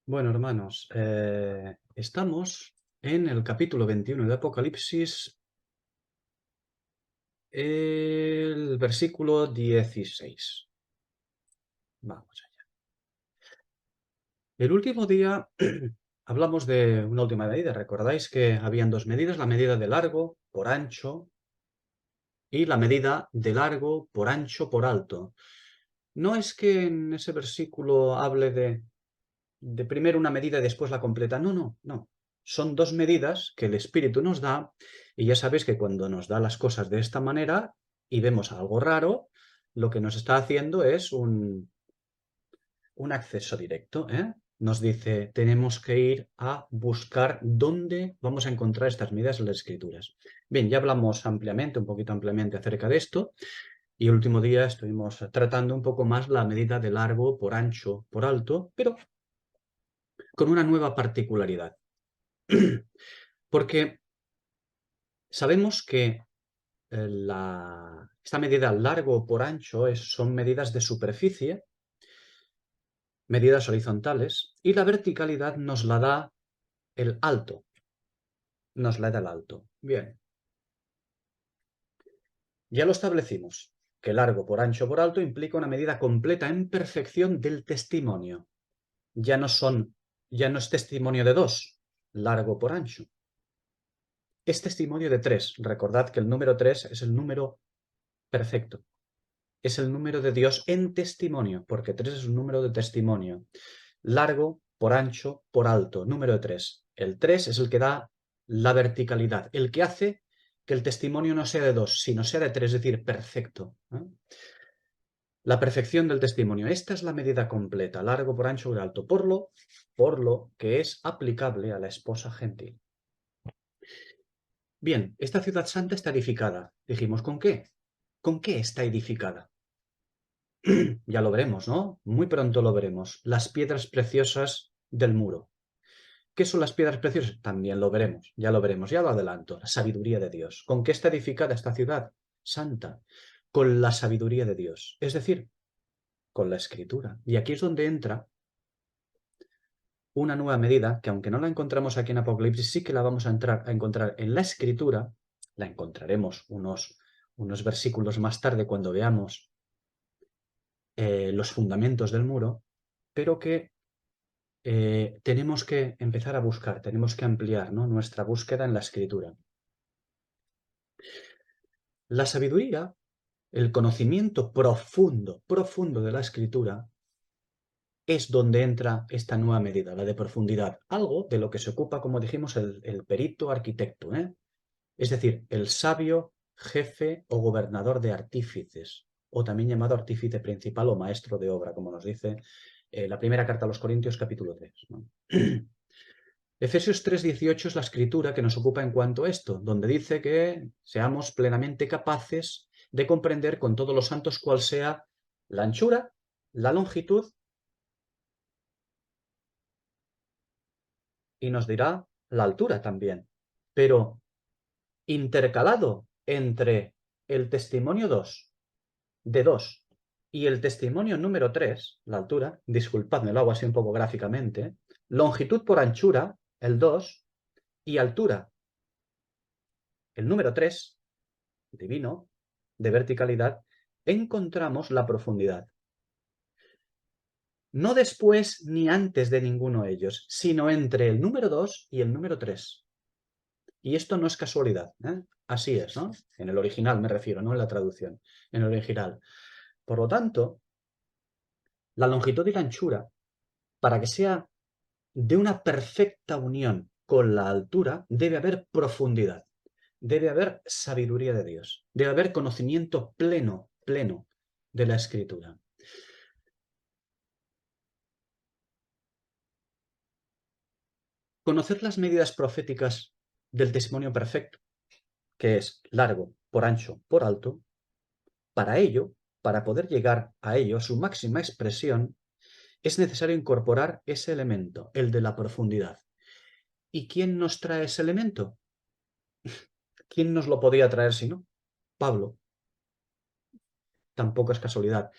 Bueno, hermanos, estamos en el capítulo 21 de Apocalipsis, el versículo 16. Vamos allá. El último día hablamos de una última medida. Recordáis que habían dos medidas, la medida de largo por ancho y la medida de largo por ancho por alto. No es que en ese versículo hable de primero una medida y después la completa. No, no, no. Son dos medidas que el Espíritu nos da y ya sabéis que cuando nos da las cosas de esta manera y vemos algo raro, lo que nos está haciendo es un acceso directo, ¿eh? Nos dice, tenemos que ir a buscar dónde vamos a encontrar estas medidas en las Escrituras. Bien, ya hablamos ampliamente, un poquito ampliamente acerca de esto, y el último día estuvimos tratando un poco más la medida de largo por ancho por alto, pero con una nueva particularidad. Porque sabemos que esta medida largo por ancho son medidas de superficie, medidas horizontales, y la verticalidad nos la da el alto. Nos la da el alto. Bien, ya lo establecimos, que largo por ancho por alto implica una medida completa en perfección del testimonio. Ya ya no es testimonio de dos, largo por ancho. Es testimonio de tres. Recordad que el número tres es el número perfecto. Es el número de Dios en testimonio, porque 3 es un número de testimonio. Largo, por ancho, por alto, número de 3. El 3 es el que da la verticalidad, el que hace que el testimonio no sea de 2, sino sea de 3, es decir, perfecto. La perfección del testimonio. Esta es la medida completa, largo, por ancho, por alto, por lo que es aplicable a la esposa gentil. Bien, esta ciudad santa está edificada. Dijimos, ¿con qué? ¿Con qué está edificada? Ya lo veremos, ¿no? Muy pronto lo veremos. Las piedras preciosas del muro. ¿Qué son las piedras preciosas? También lo veremos, ya lo adelanto. La sabiduría de Dios. ¿Con qué está edificada esta ciudad santa? Con la sabiduría de Dios, es decir, con la escritura. Y aquí es donde entra una nueva medida que, aunque no la encontramos aquí en Apocalipsis, sí que la vamos a encontrar en la escritura. La encontraremos unos versículos más tarde cuando veamos los fundamentos del muro, pero que tenemos que empezar a buscar, tenemos que ampliar, ¿no?, nuestra búsqueda en la escritura. La sabiduría, el conocimiento profundo, profundo de la escritura, es donde entra esta nueva medida, la de profundidad. Algo de lo que se ocupa, como dijimos, el perito arquitecto, ¿eh? Es decir, el sabio jefe o gobernador de artífices, o también llamado artífice principal o maestro de obra, como nos dice la primera carta a los Corintios, capítulo 3, ¿no? Efesios 3:18 es la escritura que nos ocupa en cuanto a esto, donde dice que seamos plenamente capaces de comprender con todos los santos cuál sea la anchura, la longitud, y nos dirá la altura también. Pero intercalado entre el testimonio 2 de 2 y el testimonio número 3, la altura, disculpadme, lo hago así un poco gráficamente, longitud por anchura, el 2, y altura, el número 3, divino, de verticalidad, encontramos la profundidad. No después ni antes de ninguno de ellos, sino entre el número 2 y el número 3. Y esto no es casualidad, ¿eh? Así es, ¿no? En el original me refiero, no en la traducción, en el original. Por lo tanto, la longitud y la anchura, para que sea de una perfecta unión con la altura, debe haber profundidad, debe haber sabiduría de Dios, debe haber conocimiento pleno, pleno de la Escritura. Conocer las medidas proféticas del testimonio perfecto, que es largo, por ancho, por alto, para ello, para poder llegar a ello, a su máxima expresión, es necesario incorporar ese elemento, el de la profundidad. ¿Y quién nos trae ese elemento? ¿Quién nos lo podía traer si no? Pablo. Tampoco es casualidad.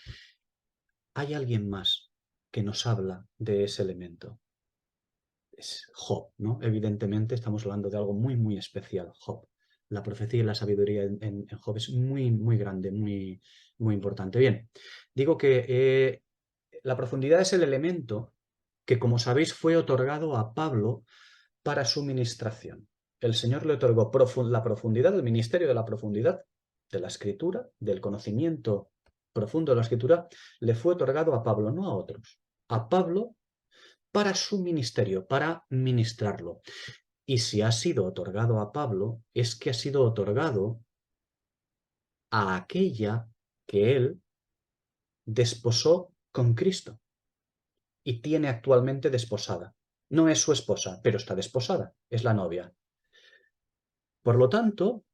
Hay alguien más que nos habla de ese elemento. es Job, ¿no? Evidentemente estamos hablando de algo muy, muy especial, Job. La profecía y la sabiduría en Job es muy, muy grande, muy, muy importante. Bien, digo que la profundidad es el elemento que, como sabéis, fue otorgado a Pablo para su ministración. El Señor le otorgó la profundidad, el ministerio de la profundidad de la Escritura, del conocimiento profundo de la Escritura, le fue otorgado a Pablo, no a otros. A Pablo para su ministerio, para ministrarlo. Y si ha sido otorgado a Pablo, es que ha sido otorgado a aquella que él desposó con Cristo y tiene actualmente desposada. No es su esposa, pero está desposada, es la novia. Por lo tanto,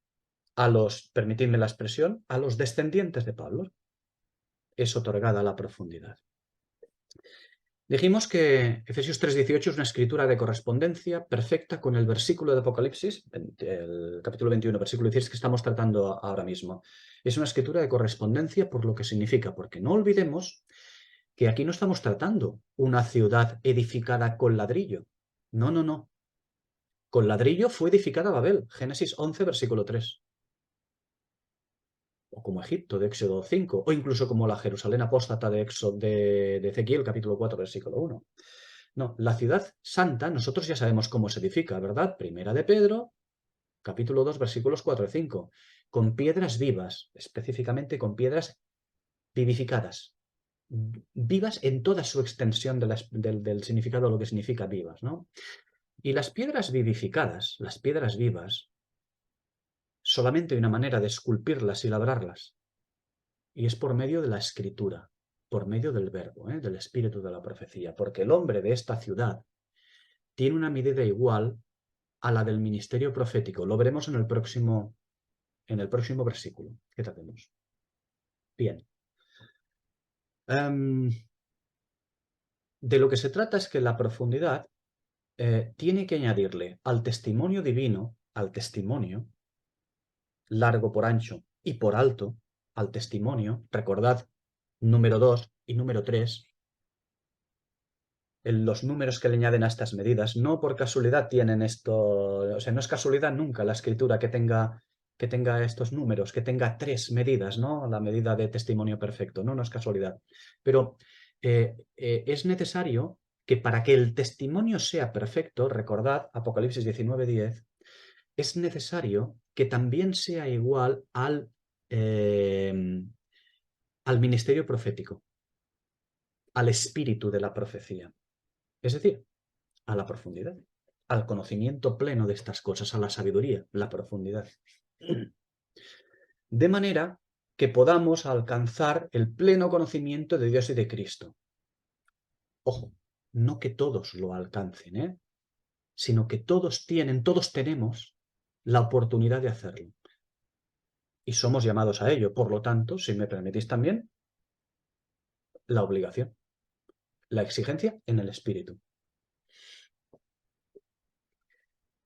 permitidme la expresión, a los descendientes de Pablo es otorgada la profundidad. Dijimos que Efesios 3:18 es una escritura de correspondencia perfecta con el versículo de Apocalipsis, el capítulo 21, versículo 16 que estamos tratando ahora mismo. Es una escritura de correspondencia por lo que significa, porque no olvidemos que aquí no estamos tratando una ciudad edificada con ladrillo. No, no, no. Con ladrillo fue edificada Babel, Génesis 11, versículo 3. O como Egipto, de Éxodo 5, o incluso como la Jerusalén apóstata de Ezequiel, capítulo 4, versículo 1. No, la ciudad santa, nosotros ya sabemos cómo se edifica, ¿verdad? Primera de Pedro, capítulo 2, versículos 4 y 5, con piedras vivas, específicamente con piedras vivificadas, vivas en toda su extensión del significado de lo que significa vivas, ¿no? Y las piedras vivificadas, las piedras vivas, solamente hay una manera de esculpirlas y labrarlas, y es por medio de la escritura, por medio del verbo, del espíritu de la profecía, porque el hombre de esta ciudad tiene una medida igual a la del ministerio profético. Lo veremos en el próximo versículo que tratemos. Bien. De lo que se trata es que la profundidad tiene que añadirle al testimonio divino, al testimonio, largo por ancho y por alto, al testimonio, recordad, número 2 y número 3, los números que le añaden a estas medidas, no por casualidad tienen esto, o sea, no es casualidad nunca la escritura que tenga estos números, que tenga 3 medidas, ¿no? La medida de testimonio perfecto, no es casualidad. Pero es necesario que para que el testimonio sea perfecto, recordad Apocalipsis 19:10, es necesario que también sea igual al ministerio profético, al espíritu de la profecía. Es decir, a la profundidad, al conocimiento pleno de estas cosas, a la sabiduría, la profundidad. De manera que podamos alcanzar el pleno conocimiento de Dios y de Cristo. Ojo, no que todos lo alcancen, sino que todos tenemos la oportunidad de hacerlo. Y somos llamados a ello. Por lo tanto, si me permitís también, la obligación, la exigencia en el espíritu.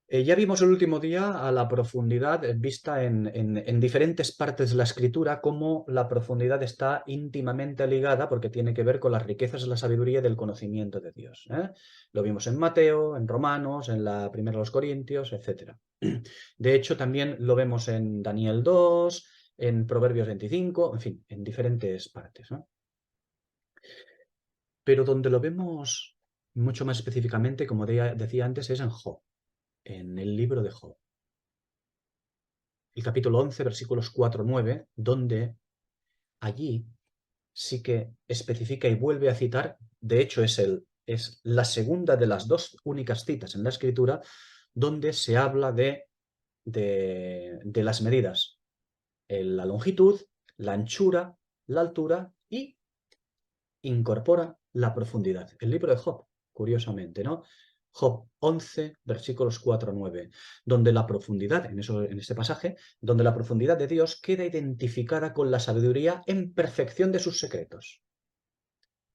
Ya vimos el último día a la profundidad vista en diferentes partes de la escritura, cómo la profundidad está íntimamente ligada porque tiene que ver con las riquezas de la sabiduría y del conocimiento de Dios. Lo vimos en Mateo, en Romanos, en la Primera de los Corintios, etc. De hecho, también lo vemos en Daniel 2, en Proverbios 25, en fin, en diferentes partes, ¿no? Pero donde lo vemos mucho más específicamente, como decía antes, es en Job, en el libro de Job. El capítulo 11, versículos 4-9, donde allí sí que especifica y vuelve a citar, de hecho es la segunda de las 2 únicas citas en la escritura donde se habla de las medidas, la longitud, la anchura, la altura y incorpora la profundidad. El libro de Job, curiosamente, ¿no? Job 11, versículos 4-9, donde la profundidad, en este pasaje, donde la profundidad de Dios queda identificada con la sabiduría en perfección de sus secretos.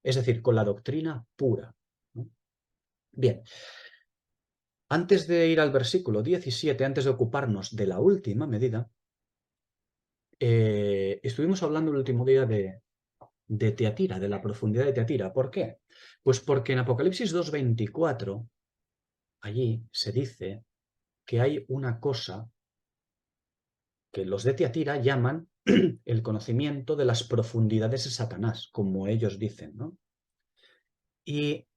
Es decir, con la doctrina pura, ¿no? Bien, antes de ir al versículo 17, antes de ocuparnos de la última medida, estuvimos hablando el último día de Teatira, de la profundidad de Teatira. ¿Por qué? Pues porque en Apocalipsis 2:24 allí se dice que hay una cosa que los de Tiatira llaman el conocimiento de las profundidades de Satanás, como ellos dicen, ¿no? Y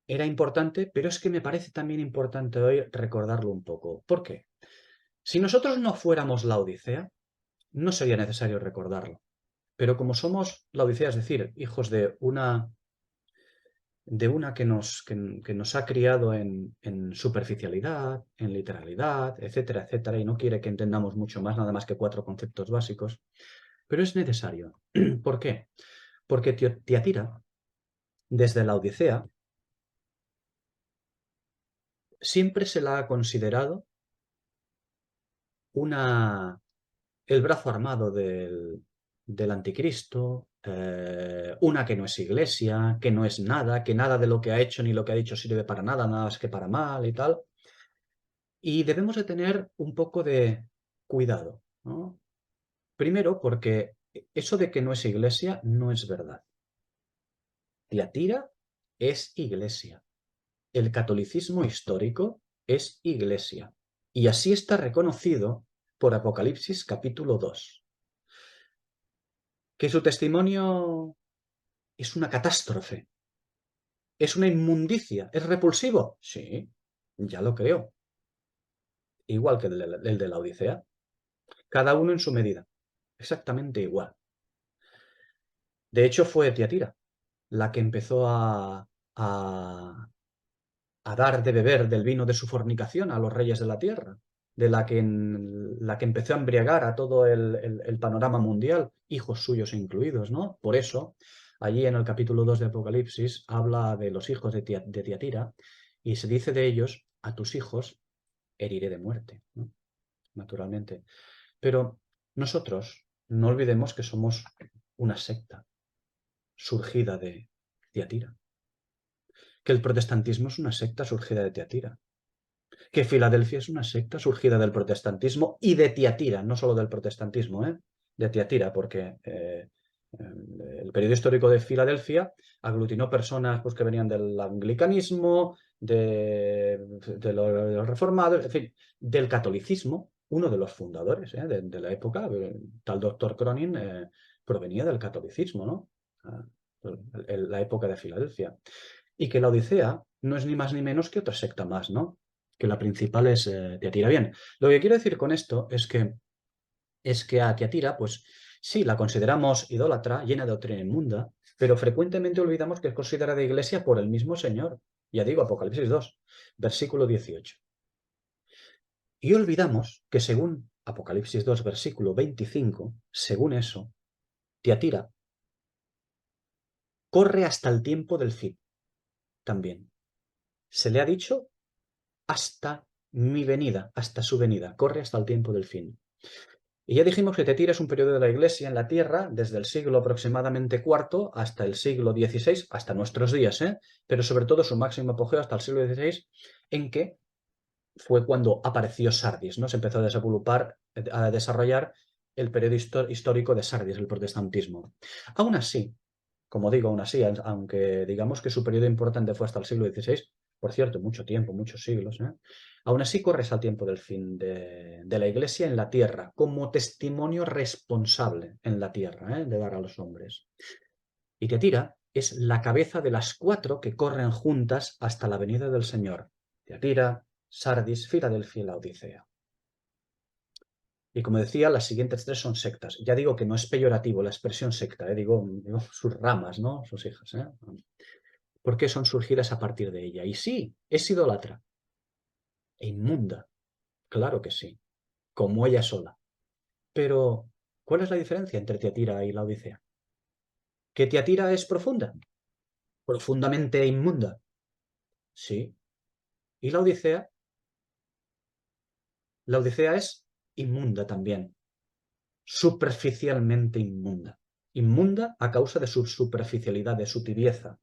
era importante, pero es que me parece también importante hoy recordarlo un poco. ¿Por qué? Si nosotros no fuéramos la Odisea, no sería necesario recordarlo. Pero como somos la Odisea, es decir, hijos de una que nos ha criado en superficialidad, en literalidad, etcétera, etcétera, y no quiere que entendamos mucho más, nada más que 4 conceptos básicos, pero es necesario. ¿Por qué? Porque Tiatira, desde la Odisea, siempre se la ha considerado una, el brazo armado del anticristo, una que no es iglesia, que no es nada, que nada de lo que ha hecho ni lo que ha dicho sirve para nada, nada más que para mal y tal. Y debemos de tener un poco de cuidado, ¿no? Primero, porque eso de que no es iglesia no es verdad. Tiatira es iglesia. El catolicismo histórico es iglesia. Y así está reconocido por Apocalipsis capítulo 2. Que su testimonio es una catástrofe, es una inmundicia, es repulsivo. Sí, ya lo creo. Igual que el de la Odisea. Cada uno en su medida. Exactamente igual. De hecho, fue Tiatira la que empezó a dar de beber del vino de su fornicación a los reyes de la tierra, de la que empezó a embriagar a todo el panorama mundial, hijos suyos incluidos, ¿no? Por eso, allí en el capítulo 2 de Apocalipsis habla de los hijos de Tiatira y se dice de ellos, a tus hijos heriré de muerte, ¿no? Naturalmente. Pero nosotros no olvidemos que somos una secta surgida de Tiatira, que el protestantismo es una secta surgida de Tiatira, que Filadelfia es una secta surgida del protestantismo y de Tiatira, no solo del protestantismo, de Tiatira, porque el periodo histórico de Filadelfia aglutinó personas pues, que venían del anglicanismo, de los reformados, en fin, del catolicismo. Uno de los fundadores de la época, tal doctor Cronin, provenía del catolicismo, ¿no? Ah, la época de Filadelfia. Y que la Odisea no es ni más ni menos que otra secta más, ¿no? Que la principal es Tiatira. Bien, lo que quiero decir con esto es que a Tiatira, pues sí, la consideramos idólatra, llena de doctrina inmunda, pero frecuentemente olvidamos que es considerada iglesia por el mismo Señor. Ya digo, Apocalipsis 2, versículo 18. Y olvidamos que según Apocalipsis 2, versículo 25, según eso, Tiatira corre hasta el tiempo del fin también. Se le ha dicho hasta mi venida, hasta su venida, corre hasta el tiempo del fin. Y ya dijimos que Tiatira es un periodo de la Iglesia en la Tierra desde el siglo aproximadamente IV hasta el siglo XVI, hasta nuestros días, pero sobre todo su máximo apogeo hasta el siglo XVI, en que fue cuando apareció Sardis, ¿no? Se empezó a desenvolupar, a desarrollar el periodo histórico de Sardis, el protestantismo. Aún así, como digo, aún así, aunque digamos que su periodo importante fue hasta el siglo XVI, por cierto, mucho tiempo, muchos siglos, aún así corres al tiempo del fin de la Iglesia en la tierra, como testimonio responsable en la tierra, de dar a los hombres. Y Tiatira es la cabeza de las 4 que corren juntas hasta la venida del Señor. Tiatira, Sardis, Filadelfia y la Odisea. Y como decía, las siguientes 3 son sectas. Ya digo que no es peyorativo la expresión secta, digo sus ramas, ¿no? Sus hijas, porque son surgidas a partir de ella. Y sí, es idólatra e inmunda, claro que sí, como ella sola. Pero, ¿cuál es la diferencia entre Tiatira y la Odisea? ¿Que Tiatira es profunda? ¿Profundamente inmunda? Sí. ¿Y la Odisea? La Odisea es inmunda también, superficialmente inmunda. Inmunda a causa de su superficialidad, de su tibieza.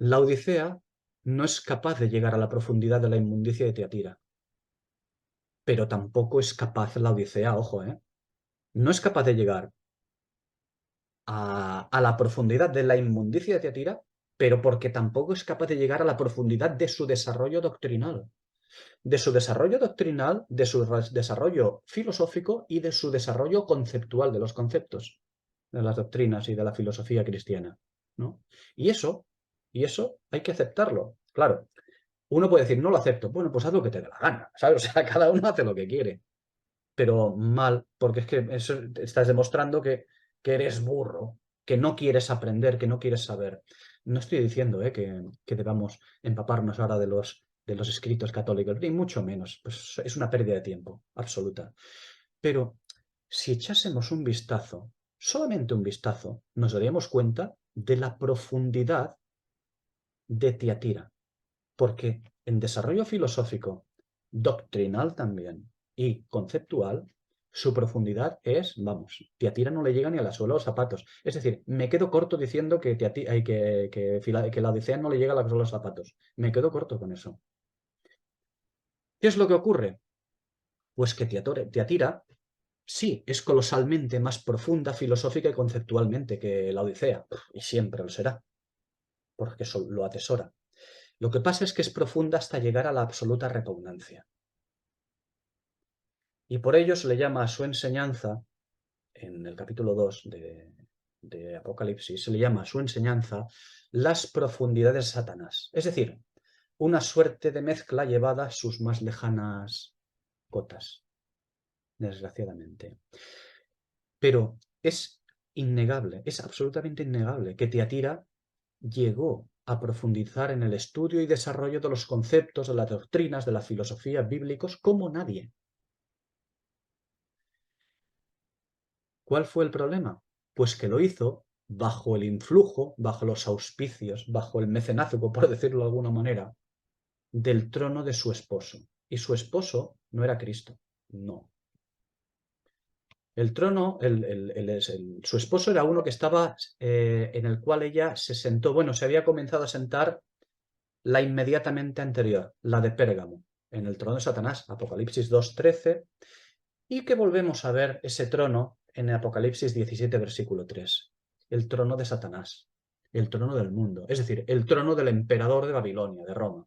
La Odisea no es capaz de llegar a la profundidad de la inmundicia de Tiatira, pero tampoco es capaz la Odisea, ojo, no es capaz de llegar a la profundidad de la inmundicia de Tiatira, pero porque tampoco es capaz de llegar a la profundidad de su desarrollo doctrinal. De su desarrollo doctrinal, de su desarrollo filosófico y de su desarrollo conceptual de los conceptos, de las doctrinas y de la filosofía cristiana, ¿no? Y eso hay que aceptarlo. Claro, uno puede decir, no lo acepto. Bueno, pues haz lo que te dé la gana, ¿sabes? O sea, cada uno hace lo que quiere. Pero mal, porque es que eso estás demostrando que eres burro, que no quieres aprender, que no quieres saber. No estoy diciendo que debamos empaparnos ahora de los escritos católicos, ni mucho menos. Pues es una pérdida de tiempo, absoluta. Pero si echásemos un vistazo, solamente un vistazo, nos daríamos cuenta de la profundidad de Tiatira. Porque en desarrollo filosófico, doctrinal también y conceptual, su profundidad es, vamos, Tiatira no le llega ni a la suela de los zapatos. Es decir, me quedo corto diciendo que la Odisea no le llega a la suela de los zapatos. Me quedo corto con eso. ¿Qué es lo que ocurre? Pues que Tiatira sí es colosalmente más profunda filosófica y conceptualmente que la Odisea, y siempre lo será, porque eso lo atesora. Lo que pasa es que es profunda hasta llegar a la absoluta repugnancia. Y por ello se le llama a su enseñanza, en el capítulo 2 de Apocalipsis, se le llama a su enseñanza las profundidades de Satanás. Es decir, una suerte de mezcla llevada a sus más lejanas cotas, desgraciadamente. Pero es innegable, es absolutamente innegable que Tiatira llegó a profundizar en el estudio y desarrollo de los conceptos, de las doctrinas, de la filosofía bíblicos como nadie. ¿Cuál fue el problema? Pues que lo hizo bajo el influjo, bajo los auspicios, bajo el mecenazgo, por decirlo de alguna manera, del trono de su esposo. Y su esposo no era Cristo, no. El trono, su esposo era uno que estaba, en el cual ella se sentó, bueno, se había comenzado a sentar la inmediatamente anterior, la de Pérgamo, en el trono de Satanás, Apocalipsis 2:13, y que volvemos a ver ese trono en Apocalipsis 17, versículo 3. El trono de Satanás, el trono del mundo, es decir, el trono del emperador de Babilonia, de Roma.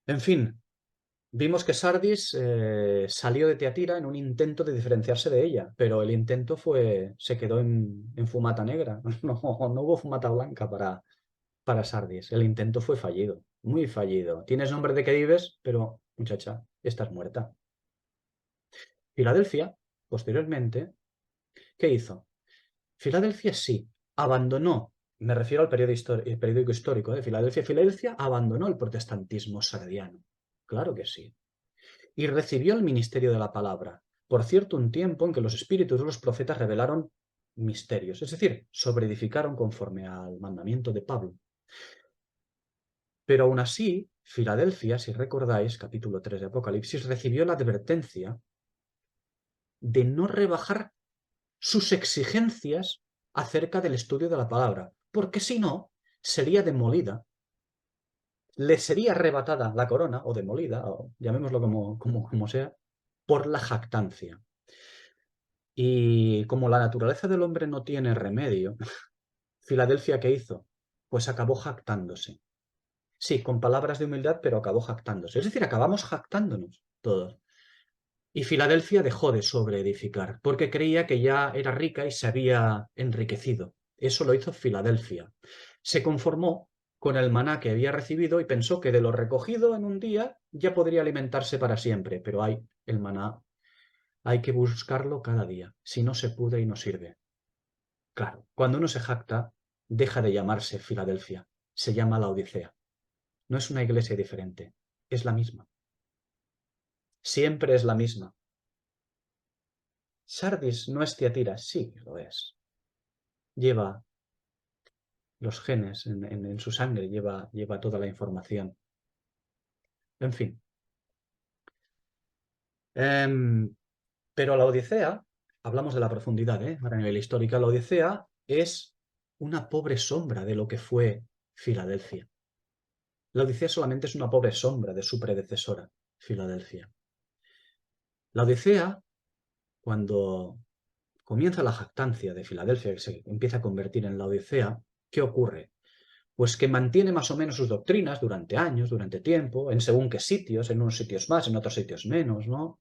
En fin, vimos que Sardis salió de Tiatira en un intento de diferenciarse de ella, pero el intento se quedó en fumata negra, no, no hubo fumata blanca para Sardis. El intento fue fallido, muy fallido. Tienes nombre de que vives, pero muchacha, estás muerta. Filadelfia, posteriormente, ¿qué hizo? Filadelfia sí, abandonó, me refiero al periódico histórico de Filadelfia, Filadelfia abandonó el protestantismo sardiano, claro que sí, y recibió el ministerio de la palabra, por cierto, un tiempo en que los espíritus de los profetas revelaron misterios, es decir, sobreedificaron conforme al mandamiento de Pablo. Pero aún así, Filadelfia, si recordáis, capítulo 3 de Apocalipsis, recibió la advertencia de no rebajar sus exigencias acerca del estudio de la palabra, porque si no, sería demolida, le sería arrebatada la corona, o demolida, o llamémoslo como sea, por la jactancia. Y como la naturaleza del hombre no tiene remedio, Filadelfia, ¿qué hizo? Pues acabó jactándose. Sí, con palabras de humildad, pero acabó jactándose. Es decir, acabamos jactándonos todos. Y Filadelfia dejó de sobreedificar, porque creía que ya era rica y se había enriquecido. Eso lo hizo Filadelfia. Se conformó con el maná que había recibido y pensó que de lo recogido en un día ya podría alimentarse para siempre, pero el maná hay que buscarlo cada día, si no se pudre y no sirve. Claro, cuando uno se jacta, deja de llamarse Filadelfia, se llama la Odisea. No es una iglesia diferente, es la misma. Siempre es la misma. Sardis no es Tiatira, sí lo es. Lleva los genes en su sangre, lleva toda la información. En fin. Pero la Odisea, hablamos de la profundidad, a nivel histórico, la Odisea es una pobre sombra de lo que fue Filadelfia. La Odisea solamente es una pobre sombra de su predecesora, Filadelfia. La Odisea, cuando comienza la jactancia de Filadelfia, que se empieza a convertir en la Odisea, ¿qué ocurre? Pues que mantiene más o menos sus doctrinas durante años, durante tiempo, en según qué sitios, en unos sitios más, en otros sitios menos, ¿no?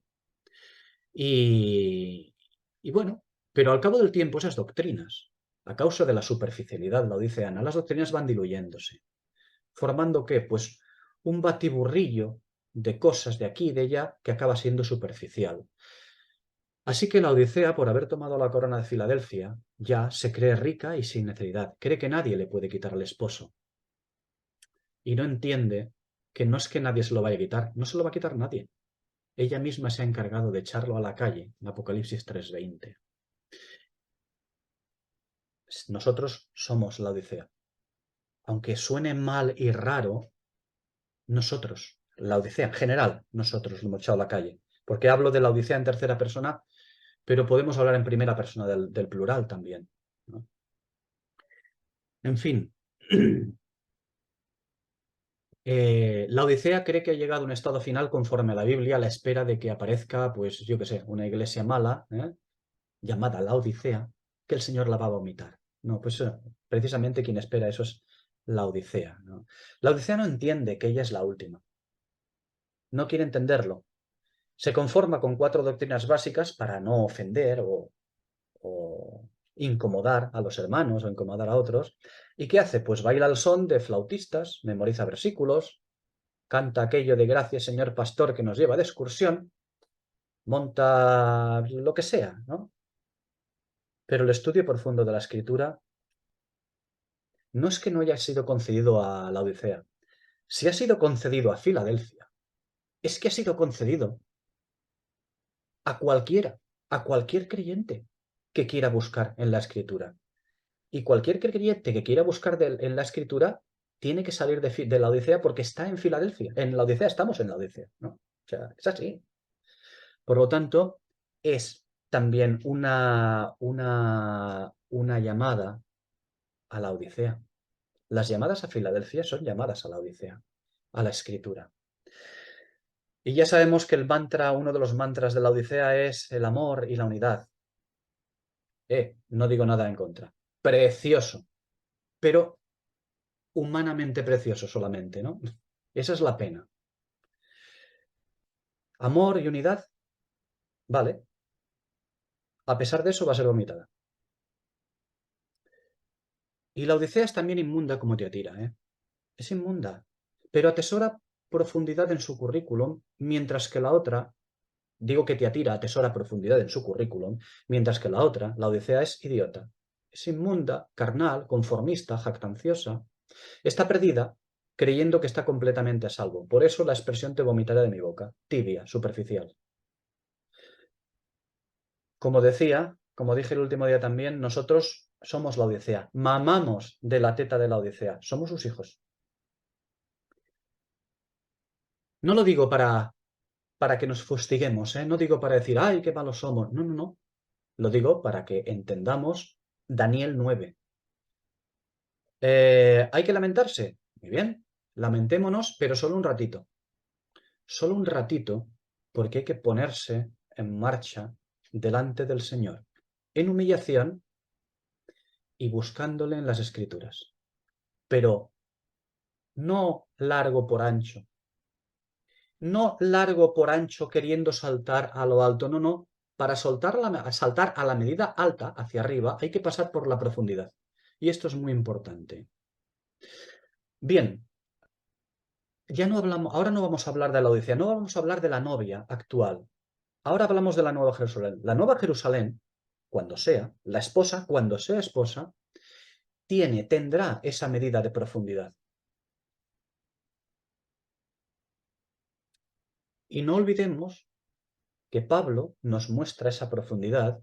Y, y bueno, pero al cabo del tiempo esas doctrinas, a causa de la superficialidad laodiceana, las doctrinas van diluyéndose. ¿Formando qué? Pues un batiburrillo de cosas de aquí y de allá que acaba siendo superficial. Así que la Odisea, por haber tomado la corona de Filadelfia, ya se cree rica y sin necesidad. Cree que nadie le puede quitar al esposo. Y no entiende que no es que nadie se lo vaya a quitar, no se lo va a quitar nadie. Ella misma se ha encargado de echarlo a la calle en Apocalipsis 3:20. Nosotros somos la Odisea. Aunque suene mal y raro, nosotros, la Odisea en general, nosotros lo hemos echado a la calle. Porque hablo de la Odisea en tercera persona, pero podemos hablar en primera persona del plural también, ¿no? En fin, la Odisea cree que ha llegado a un estado final conforme a la Biblia, a la espera de que aparezca, pues yo qué sé, una iglesia mala, llamada la Odisea, que el Señor la va a vomitar. No, pues precisamente quien espera eso es la Odisea, ¿no? La Odisea no entiende que ella es la última. No quiere entenderlo. Se conforma con 4 doctrinas básicas para no ofender o incomodar a los hermanos o incomodar a otros. ¿Y qué hace? Pues baila al son de flautistas, memoriza versículos, canta aquello de gracias, señor pastor, que nos lleva de excursión, monta lo que sea, ¿no? Pero el estudio profundo de la escritura no es que no haya sido concedido a la Odisea. Si ha sido concedido a Filadelfia, es que ha sido concedido a cualquiera, a cualquier creyente que quiera buscar en la escritura. Y cualquier creyente que quiera buscar en la escritura tiene que salir de la Odisea porque está en Filadelfia. En la Odisea estamos en la Odisea, ¿no? O sea, es así. Por lo tanto, es también una llamada a la Odisea. Las llamadas a Filadelfia son llamadas a la Odisea, a la escritura. Y ya sabemos que el mantra, uno de los mantras de la Odisea es el amor y la unidad. No digo nada en contra. Precioso, pero humanamente precioso solamente, ¿no? Esa es la pena. Amor y unidad, vale. A pesar de eso va a ser vomitada. Y la Odisea es también inmunda como Tiatira, ¿eh? Es inmunda, pero atesora profundidad en su currículum, mientras que la otra, digo que Tiatira atesora profundidad en su currículum, mientras que la otra, la Odisea, es idiota. Es inmunda, carnal, conformista, jactanciosa. Está perdida, creyendo que está completamente a salvo. Por eso la expresión te vomitará de mi boca. Tibia, superficial. Como decía, como dije el último día también, nosotros somos la Odisea. Mamamos de la teta de la Odisea. Somos sus hijos. No lo digo para que nos fustiguemos, ¿eh? No digo para decir, ay, qué malos somos. No, no, no. Lo digo para que entendamos Daniel 9. ¿Hay que lamentarse? Muy bien, lamentémonos, pero solo un ratito. Solo un ratito, porque hay que ponerse en marcha delante del Señor, en humillación y buscándole en las Escrituras. Pero no largo por ancho. No largo por ancho queriendo saltar a lo alto, no, no. Para saltar a la medida alta, hacia arriba, hay que pasar por la profundidad. Y esto es muy importante. Bien, ya no hablamos, ahora no vamos a hablar de la Odisea, no vamos a hablar de la novia actual. Ahora hablamos de la Nueva Jerusalén. La Nueva Jerusalén, cuando sea, la esposa, cuando sea esposa, tendrá esa medida de profundidad. Y no olvidemos que Pablo nos muestra esa profundidad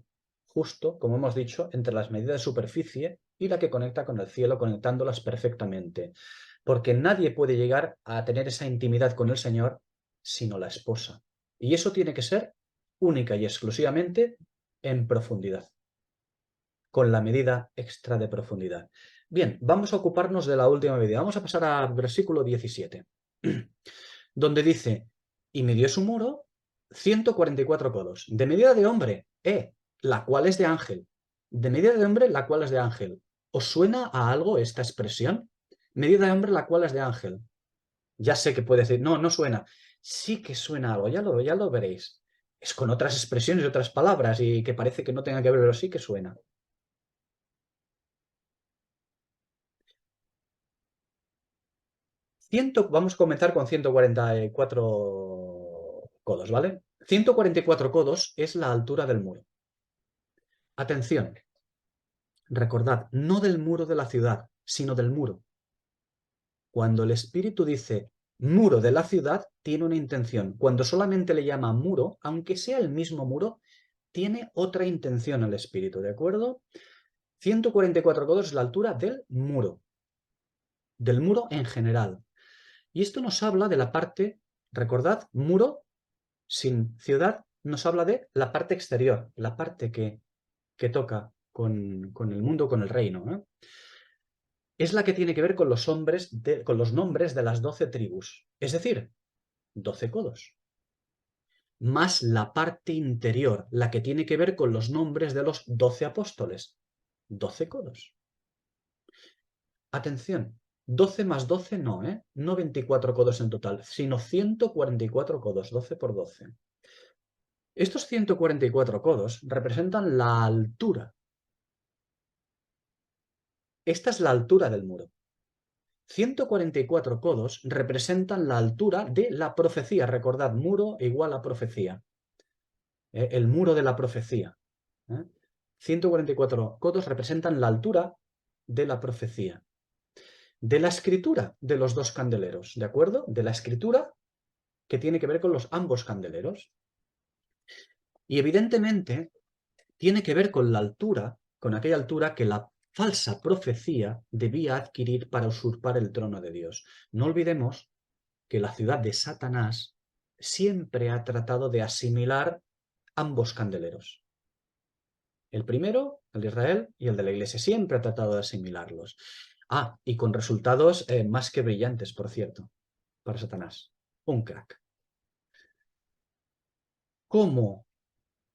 justo, como hemos dicho, entre las medidas de superficie y la que conecta con el cielo, conectándolas perfectamente. Porque nadie puede llegar a tener esa intimidad con el Señor sino la esposa. Y eso tiene que ser única y exclusivamente en profundidad, con la medida extra de profundidad. Bien, vamos a ocuparnos de la última medida. Vamos a pasar al versículo 17, donde dice, y midió su muro 144 codos, de medida de hombre, la cual es de ángel. De medida de hombre, la cual es de ángel. ¿Os suena a algo esta expresión? Medida de hombre, la cual es de ángel. Ya sé que puede decir, no, no suena. Sí que suena algo, ya lo veréis. Es con otras expresiones y otras palabras y que parece que no tenga que ver, pero sí que suena. Vamos a comenzar con 144 codos, ¿vale? 144 codos es la altura del muro. Atención, recordad, no del muro de la ciudad, sino del muro. Cuando el espíritu dice muro de la ciudad, tiene una intención. Cuando solamente le llama muro, aunque sea el mismo muro, tiene otra intención el espíritu, ¿de acuerdo? 144 codos es la altura del muro en general. Y esto nos habla de la parte, recordad, muro sin ciudad, nos habla de la parte exterior, la parte que toca con el mundo, con el reino, ¿eh? Es la que tiene que ver con los con los nombres de las 12 tribus, es decir, 12 codos. Más la parte interior, la que tiene que ver con los nombres de los 12 apóstoles, 12 codos. Atención, 12 más 12 no, ¿eh? No 24 codos en total, sino 144 codos, 12 por 12. Estos 144 codos representan la altura. Esta es la altura del muro. 144 codos representan la altura de la profecía. Recordad, muro igual a profecía. El muro de la profecía. 144 codos representan la altura de la profecía. De la escritura de los dos candeleros, ¿de acuerdo? De la escritura que tiene que ver con los ambos candeleros. Y evidentemente tiene que ver con la altura, con aquella altura que la falsa profecía debía adquirir para usurpar el trono de Dios. No olvidemos que la ciudad de Satanás siempre ha tratado de asimilar ambos candeleros. El primero, el de Israel, y el de la Iglesia. Siempre ha tratado de asimilarlos. Ah, y con resultados más que brillantes, por cierto, para Satanás. Un crack. ¿Cómo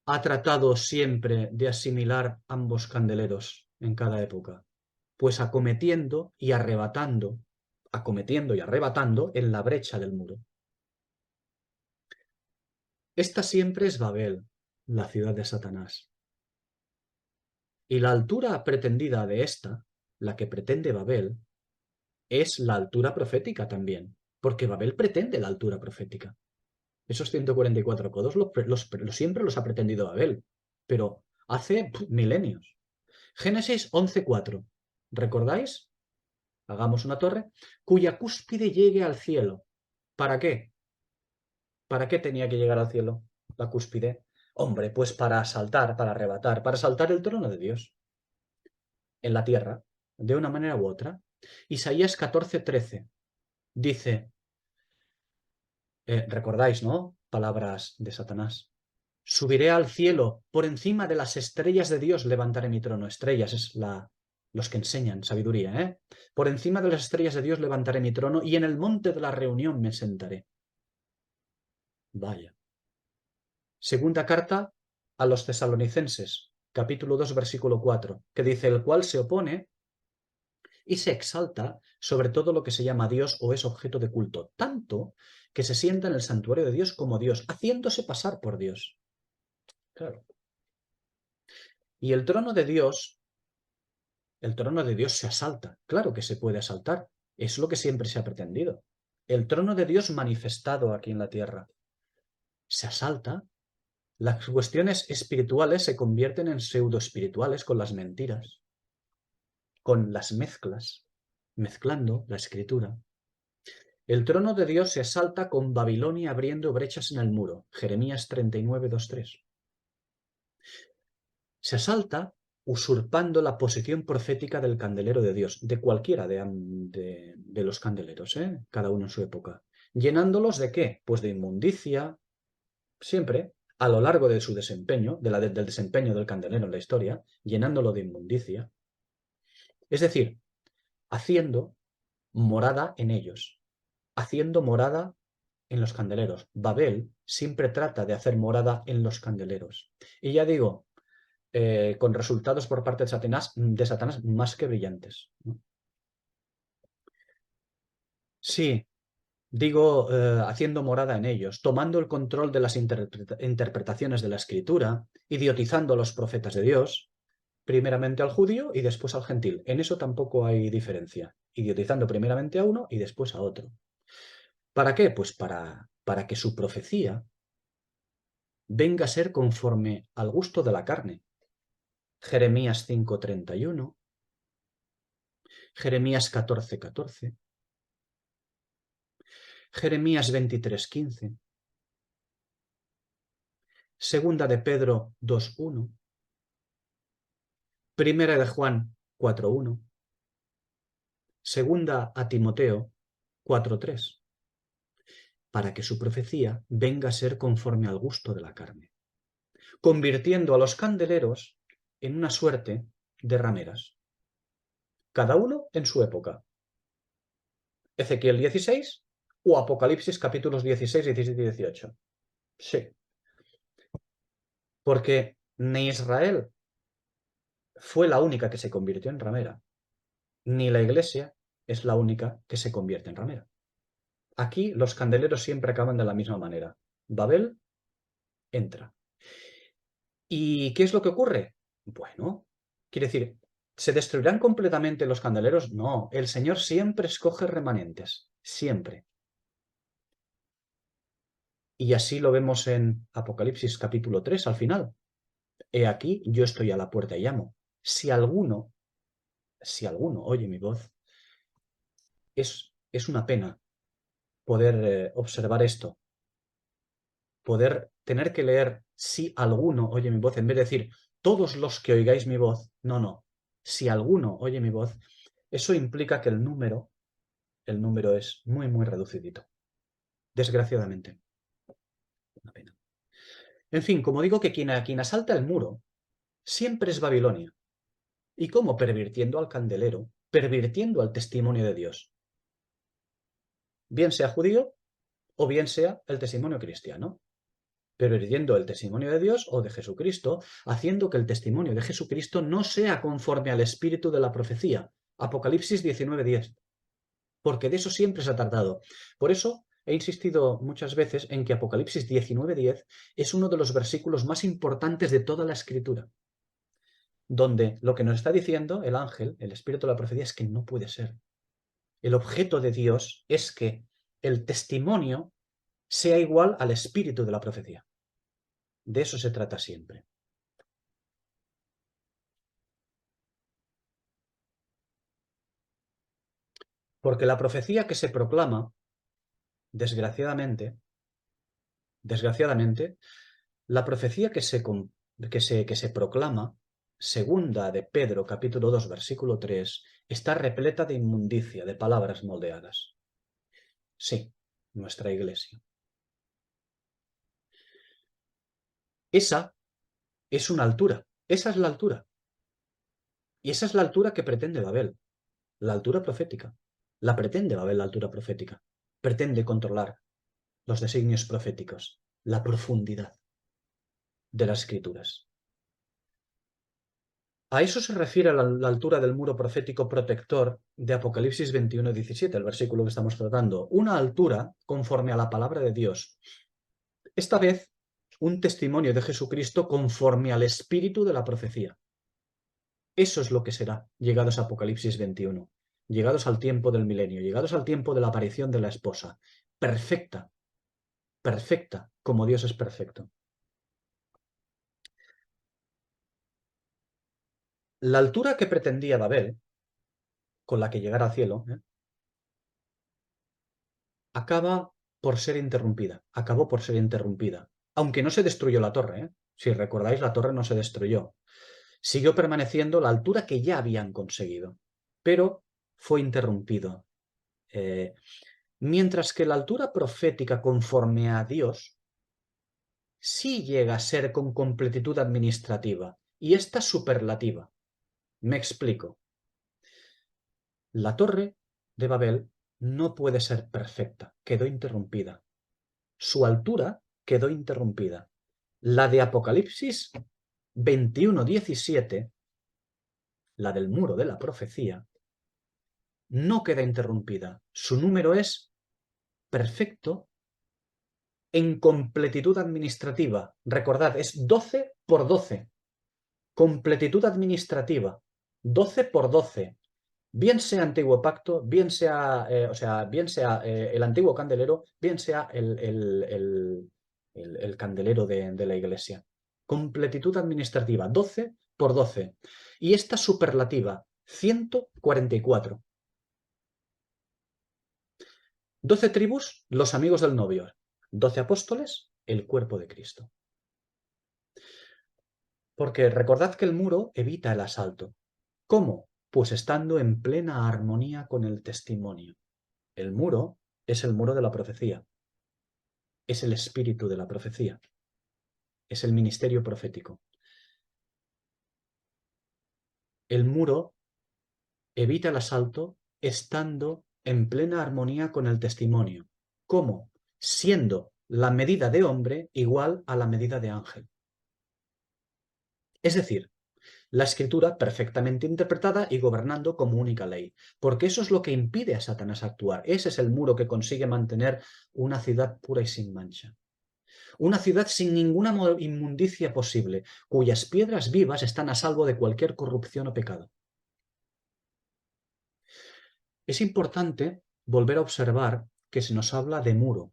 ha tratado siempre de asimilar ambos candeleros en cada época? Pues acometiendo y arrebatando en la brecha del muro. Esta siempre es Babel, la ciudad de Satanás. Y la altura pretendida de esta, la que pretende Babel, es la altura profética también, porque Babel pretende la altura profética. Esos 144 codos siempre los ha pretendido Babel, pero hace milenios. Génesis 11:4. ¿Recordáis? Hagamos una torre cuya cúspide llegue al cielo. ¿Para qué? ¿Para qué tenía que llegar al cielo la cúspide? Hombre, pues para asaltar, para arrebatar, para asaltar el trono de Dios en la tierra, de una manera u otra. Isaías 14:13 dice, recordáis, ¿no? Palabras de Satanás. Subiré al cielo, por encima de las estrellas de Dios levantaré mi trono. Estrellas es los que enseñan sabiduría, ¿eh? Por encima de las estrellas de Dios levantaré mi trono y en el monte de la reunión me sentaré. Vaya. Segunda carta a los tesalonicenses, capítulo 2, versículo 4, que dice, el cual se opone y se exalta sobre todo lo que se llama Dios o es objeto de culto, tanto que se sienta en el santuario de Dios como Dios, haciéndose pasar por Dios. Claro. Y el trono de Dios se asalta. Claro que se puede asaltar. Es lo que siempre se ha pretendido. El trono de Dios manifestado aquí en la tierra se asalta. Las cuestiones espirituales se convierten en pseudoespirituales con las mentiras, con las mezclas, mezclando la escritura. El trono de Dios se asalta con Babilonia abriendo brechas en el muro. Jeremías 39:2-3. Se asalta usurpando la posición profética del candelero de Dios, de cualquiera de los candeleros, cada uno en su época. ¿Llenándolos de qué? Pues de inmundicia, siempre, a lo largo de su desempeño, del desempeño del candelero en la historia, llenándolo de inmundicia. Es decir, haciendo morada en ellos, haciendo morada en los candeleros. Babel siempre trata de hacer morada en los candeleros. Y ya digo, con resultados por parte de Satanás más que brillantes, ¿no? Sí, digo, haciendo morada en ellos, tomando el control de las interpretaciones de la Escritura, idiotizando a los profetas de Dios, primeramente al judío y después al gentil. En eso tampoco hay diferencia, idiotizando primeramente a uno y después a otro. ¿Para qué? Pues para que su profecía venga a ser conforme al gusto de la carne. Jeremías 5:31, Jeremías 14:14, Jeremías 23:15, Segunda de Pedro 2:1, Primera de Juan 4:1, Segunda a Timoteo 4:3, para que su profecía venga a ser conforme al gusto de la carne, convirtiendo a los candeleros en una suerte de rameras, cada uno en su época. Ezequiel 16 o Apocalipsis capítulos 16, 17 y 18. Sí, porque ni Israel fue la única que se convirtió en ramera, ni la Iglesia es la única que se convierte en ramera. Aquí los candeleros siempre acaban de la misma manera. Babel entra. ¿Y qué es lo que ocurre? Bueno, quiere decir, ¿se destruirán completamente los candeleros? No, el Señor siempre escoge remanentes, siempre. Y así lo vemos en Apocalipsis capítulo 3 al final. He aquí, yo estoy a la puerta y llamo. Si alguno oye mi voz, es una pena poder observar esto, poder tener que leer si alguno oye mi voz, en vez de decir todos los que oigáis mi voz. No, no. Si alguno oye mi voz, eso implica que el número es muy, muy reducidito. Desgraciadamente. Una pena. En fin, como digo que quien asalta el muro siempre es Babilonia. ¿Y cómo? Pervirtiendo al candelero, pervirtiendo al testimonio de Dios. Bien sea judío o bien sea el testimonio cristiano. Pervirtiendo el testimonio de Dios o de Jesucristo, haciendo que el testimonio de Jesucristo no sea conforme al espíritu de la profecía. Apocalipsis 19:10. Porque de eso siempre se ha tratado. Por eso he insistido muchas veces en que Apocalipsis 19:10 es uno de los versículos más importantes de toda la Escritura, donde lo que nos está diciendo el ángel, el espíritu de la profecía, es que no puede ser. El objeto de Dios es que el testimonio sea igual al espíritu de la profecía. De eso se trata siempre. Porque la profecía que se proclama, desgraciadamente, la profecía que se proclama, segunda de Pedro, capítulo 2, versículo 3, está repleta de inmundicia, de palabras moldeadas. Sí, nuestra iglesia. Esa es una altura, esa es la altura. Y esa es la altura que pretende Babel, la altura profética. La pretende Babel, la altura profética. Pretende controlar los designios proféticos, la profundidad de las escrituras. A eso se refiere la altura del muro profético protector de Apocalipsis 21:17, el versículo que estamos tratando. Una altura conforme a la palabra de Dios. Esta vez, un testimonio de Jesucristo conforme al espíritu de la profecía. Eso es lo que será, llegados a Apocalipsis 21, llegados al tiempo del milenio, llegados al tiempo de la aparición de la esposa. Perfecta, perfecta, como Dios es perfecto. La altura que pretendía Babel, con la que llegar al cielo, acabó por ser interrumpida, aunque no se destruyó la torre, ¿eh? Si recordáis, la torre no se destruyó. Siguió permaneciendo la altura que ya habían conseguido, pero fue interrumpido. Mientras que la altura profética conforme a Dios sí llega a ser con completitud administrativa, y esta superlativa. Me explico. La torre de Babel no puede ser perfecta, quedó interrumpida. Su altura quedó interrumpida. La de Apocalipsis 21:17, la del muro de la profecía, no queda interrumpida. Su número es perfecto en completitud administrativa. Recordad, es 12 por 12. Completitud administrativa. 12 por 12. Bien sea antiguo pacto, bien sea, bien sea el antiguo candelero, bien sea el candelero de la iglesia. Completitud administrativa, 12 por 12. Y esta superlativa, 144. 12 tribus, los amigos del novio. 12 apóstoles, el cuerpo de Cristo. Porque recordad que el muro evita el asalto. ¿Cómo? Pues estando en plena armonía con el testimonio. El muro es el muro de la profecía. Es el espíritu de la profecía. Es el ministerio profético. El muro evita el asalto estando en plena armonía con el testimonio. ¿Cómo? Siendo la medida de hombre igual a la medida de ángel. Es decir, la escritura perfectamente interpretada y gobernando como única ley. Porque eso es lo que impide a Satanás actuar. Ese es el muro que consigue mantener una ciudad pura y sin mancha. Una ciudad sin ninguna inmundicia posible, cuyas piedras vivas están a salvo de cualquier corrupción o pecado. Es importante volver a observar que se nos habla de muro.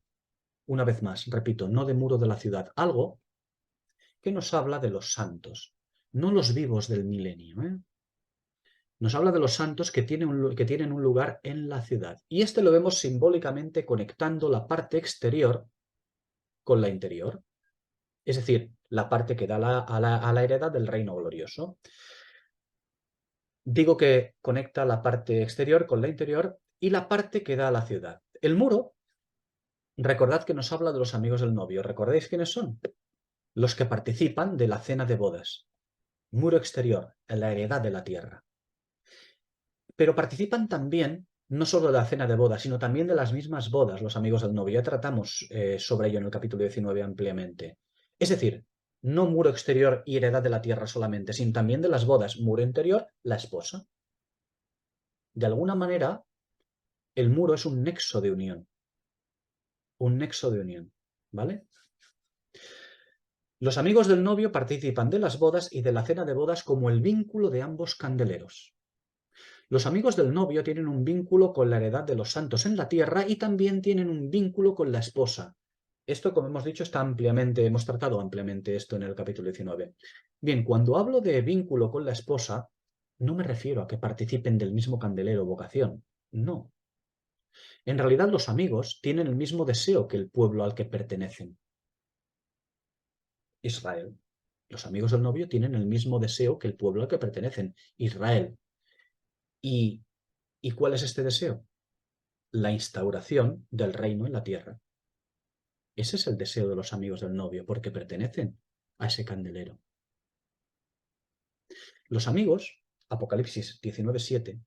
Una vez más, repito, no de muro de la ciudad. Algo que nos habla de los santos, no los vivos del milenio, ¿eh? Nos habla de los santos que tienen un lugar en la ciudad. Y este lo vemos simbólicamente conectando la parte exterior con la interior. Es decir, la parte que da a la heredad del reino glorioso. Digo que conecta la parte exterior con la interior y la parte que da a la ciudad. El muro, recordad que nos habla de los amigos del novio. ¿Recordáis quiénes son? Los que participan de la cena de bodas. Muro exterior, en la heredad de la tierra. Pero participan también, no solo de la cena de bodas, sino también de las mismas bodas, los amigos del novio. Ya tratamos sobre ello en el capítulo 19 ampliamente. Es decir, no muro exterior y heredad de la tierra solamente, sino también de las bodas. Muro interior, la esposa. De alguna manera, el muro es un nexo de unión. Un nexo de unión, ¿vale? Los amigos del novio participan de las bodas y de la cena de bodas como el vínculo de ambos candeleros. Los amigos del novio tienen un vínculo con la heredad de los santos en la tierra y también tienen un vínculo con la esposa. Esto, como hemos dicho, está ampliamente, hemos tratado ampliamente esto en el capítulo 19. Bien, cuando hablo de vínculo con la esposa, no me refiero a que participen del mismo candelero o vocación. No. En realidad, los amigos tienen el mismo deseo que el pueblo al que pertenecen. Israel. Los amigos del novio tienen el mismo deseo que el pueblo al que pertenecen. Israel. ¿Y cuál es este deseo? La instauración del reino en la tierra. Ese es el deseo de los amigos del novio, porque pertenecen a ese candelero. Los amigos, Apocalipsis 19:7,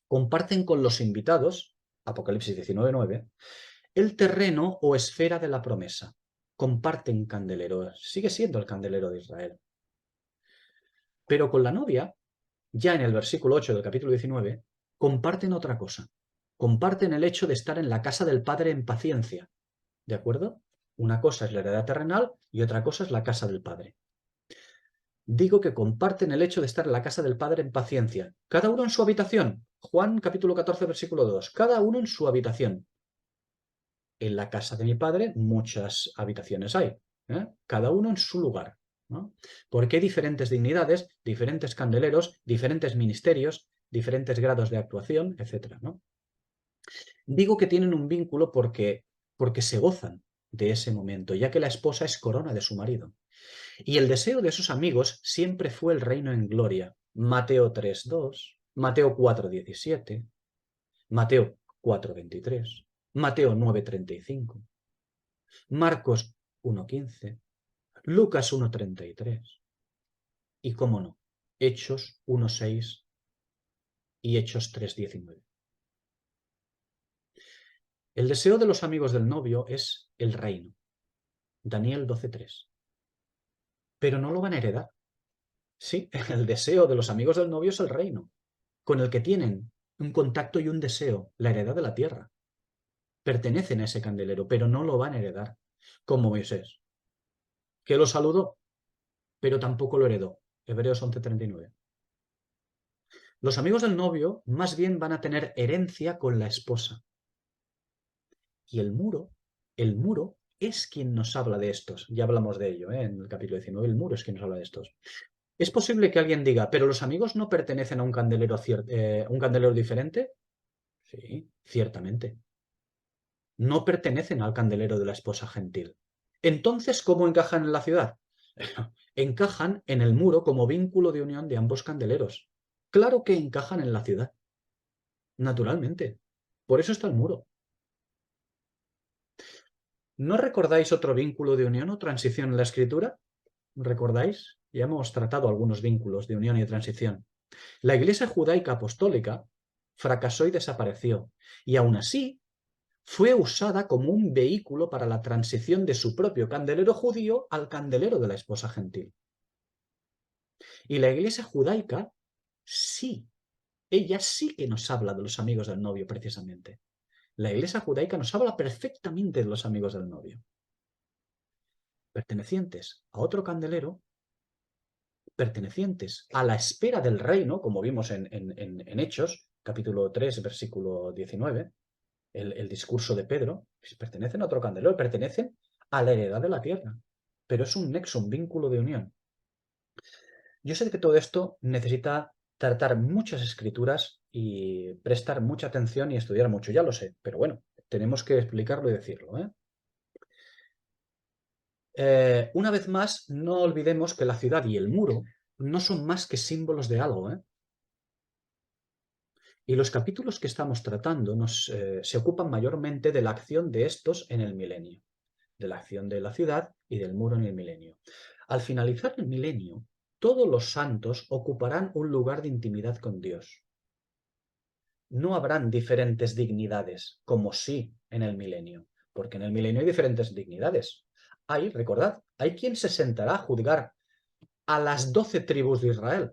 comparten con los invitados, Apocalipsis 19:9, el terreno o esfera de la promesa. Comparten candelero, sigue siendo el candelero de Israel. Pero con la novia, ya en el versículo 8 del capítulo 19, comparten otra cosa. Comparten el hecho de estar en la casa del Padre en paciencia. ¿De acuerdo? Una cosa es la heredad terrenal y otra cosa es la casa del Padre. Digo que comparten el hecho de estar en la casa del Padre en paciencia. Cada uno en su habitación. Juan capítulo 14, versículo 2. Cada uno en su habitación. En la casa de mi Padre muchas habitaciones hay. Cada uno en su lugar, ¿no? Porque hay diferentes dignidades, diferentes candeleros, diferentes ministerios, diferentes grados de actuación, etc., ¿no? Digo que tienen un vínculo porque se gozan de ese momento, ya que la esposa es corona de su marido. Y el deseo de sus amigos siempre fue el reino en gloria. Mateo 3:2, Mateo 4:17, Mateo 4:23, Mateo 9:35, Marcos 1:15, Lucas 1:33 y, cómo no, Hechos 1:6 y Hechos 3:19. El deseo de los amigos del novio es el reino. Daniel 12:3. Pero no lo van a heredar. Sí, el deseo de los amigos del novio es el reino, con el que tienen un contacto y un deseo, la heredad de la tierra. Pertenecen a ese candelero, pero no lo van a heredar, como Moisés, que lo saludó, pero tampoco lo heredó. Hebreos 11:39. Los amigos del novio más bien van a tener herencia con la esposa. Y el muro es quien nos habla de estos. Ya hablamos de ello, en el capítulo 19, el muro es quien nos habla de estos. Es posible que alguien diga, pero los amigos no pertenecen a un candelero diferente. Sí, ciertamente. No pertenecen al candelero de la esposa gentil. Entonces, ¿cómo encajan en la ciudad? Encajan en el muro como vínculo de unión de ambos candeleros. Claro que encajan en la ciudad, naturalmente. Por eso está el muro. ¿No recordáis otro vínculo de unión o transición en la escritura? ¿Recordáis? Ya hemos tratado algunos vínculos de unión y de transición. La Iglesia judaica apostólica fracasó y desapareció, y aún así fue usada como un vehículo para la transición de su propio candelero judío al candelero de la esposa gentil. Y la Iglesia judaica sí, ella sí que nos habla de los amigos del novio precisamente. La Iglesia judaica nos habla perfectamente de los amigos del novio, pertenecientes a otro candelero, pertenecientes a la espera del reino, como vimos en Hechos, capítulo 3, versículo 19, el discurso de Pedro, pertenecen a otro candelero, pertenecen a la heredad de la tierra, pero es un nexo, un vínculo de unión. Yo sé que todo esto necesita tratar muchas escrituras y prestar mucha atención y estudiar mucho, ya lo sé, pero bueno, tenemos que explicarlo y decirlo, ¿eh? Una vez más, no olvidemos que la ciudad y el muro no son más que símbolos de algo, ¿eh? Y los capítulos que estamos tratando se ocupan mayormente de la acción de estos en el milenio, de la acción de la ciudad y del muro en el milenio. Al finalizar el milenio, todos los santos ocuparán un lugar de intimidad con Dios. No habrán diferentes dignidades, como sí en el milenio, porque en el milenio hay diferentes dignidades. Recordad, hay quien se sentará a juzgar a las 12 tribus de Israel,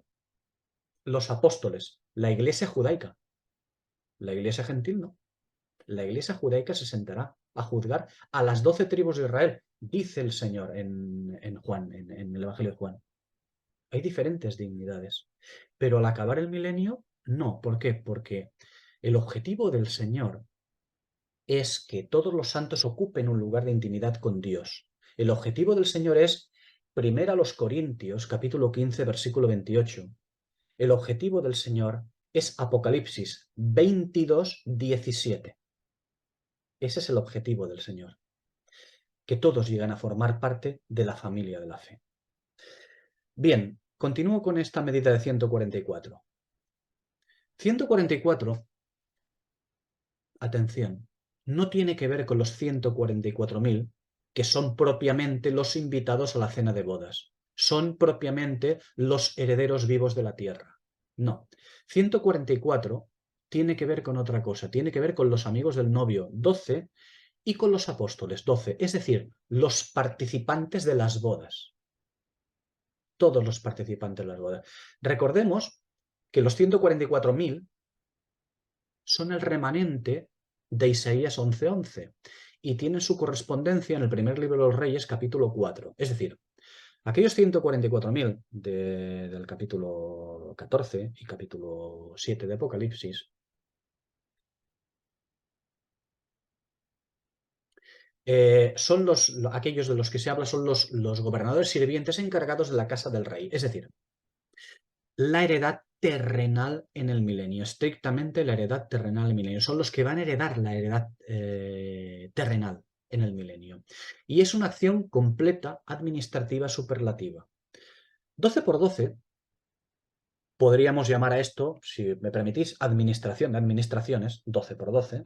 los apóstoles, la iglesia judaica. La iglesia gentil no. La iglesia judaica se sentará a juzgar a las 12 tribus de Israel, dice el Señor en Juan, en el Evangelio de Juan. Hay diferentes dignidades. Pero al acabar el milenio, no. ¿Por qué? Porque el objetivo del Señor es que todos los santos ocupen un lugar de intimidad con Dios. El objetivo del Señor es, primero a los Corintios, capítulo 15, versículo 28. El objetivo del Señor es Apocalipsis 22, 17. Ese es el objetivo del Señor. Que todos lleguen a formar parte de la familia de la fe. Bien, continúo con esta medida de 144. 144, atención, no tiene que ver con los 144.000, que son propiamente los invitados a la cena de bodas. Son propiamente los herederos vivos de la tierra. No. 144 tiene que ver con otra cosa. Tiene que ver con los amigos del novio, 12, y con los apóstoles, 12. Es decir, los participantes de las bodas. Todos los participantes de las bodas. Recordemos que los 144.000 son el remanente de Isaías 11:11 y tienen su correspondencia en el primer libro de los Reyes, capítulo 4. Es decir, aquellos 144.000 del capítulo 14 y capítulo 7 de Apocalipsis son aquellos de los que se habla son los gobernadores sirvientes encargados de la casa del rey. Es decir, la heredad terrenal en el milenio, estrictamente la heredad terrenal en el milenio. Son los que van a heredar la heredad terrenal en el milenio. Y es una acción completa, administrativa, superlativa. 12 por 12, podríamos llamar a esto, si me permitís, administración de administraciones, 12 por 12,